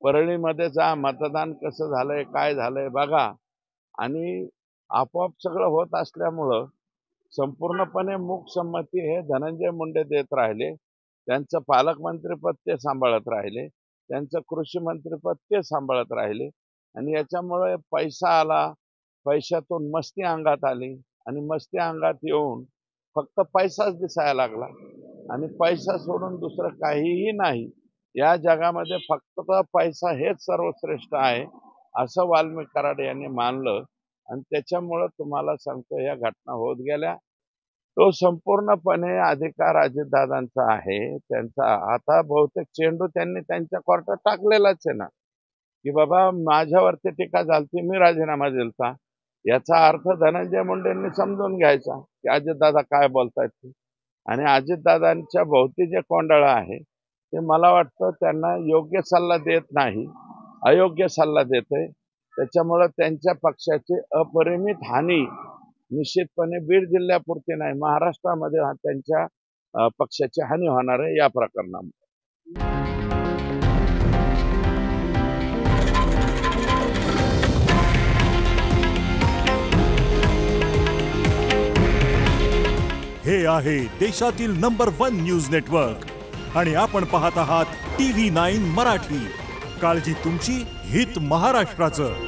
परळीमध्ये जा, मतदान कसं झालंय, काय झालंय बघा. आणि आपोआप सगळं होत असल्यामुळं संपूर्णपणे मूकसंमती हे धनंजय मुंडे देत राहिले. त्यांचं पालकमंत्रीपद ते सांभाळत राहिले, त्यांचं कृषी मंत्रीपद ते सांभाळत राहिले. आणि याच्यामुळे पैसा आला, पैशातून मस्ती अंगात आली आणि मस्ती अंगात येऊन फक्त पैसाच दिसायला लागला. आणि पैसा सोडून दुसरं काहीही नाही. या जगामध्ये फक्त पैसा हेच सर्वश्रेष्ठ आहे असं वाल्मिक कराड यांनी मानलं. आणि त्याच्यामुळं तुम्हाला सांगतो या घटना होत गेल्या. तो संपूर्णपणे अधिकार अजितदादांचा आहे. त्यांचा आता बहुतेक चेंडू त्यांनी त्यांच्या कोर्टात टाकलेलाच आहे ना, की बाबा माझ्यावरती टीका झालती, मी राजीनामा दिलता. याचा अर्थ धनंजय मुंडेंनी समजून घ्यायचा की अजितदादा काय बोलतायत ते. आणि अजितदादांच्या भोवती जे कोंडाळं आहे ते मला वाटतं त्यांना योग्य सल्ला देत नाही, अयोग्य सल्ला देतोय. त्याच्यामुळं त्यांच्या पक्षाची अपरिमित हानी निश्चितपणे बीड जिल्ह्यापुरती नाही, महाराष्ट्रामध्ये त्यांच्या पक्षाची हानी होणार आहे या प्रकरणामध्ये. हे आहे देशातील नंबर 1 न्यूज नेटवर्क आणि आपण पाहत आहात TV9 मराठी. काळजी तुमची, हित महाराष्ट्राचं.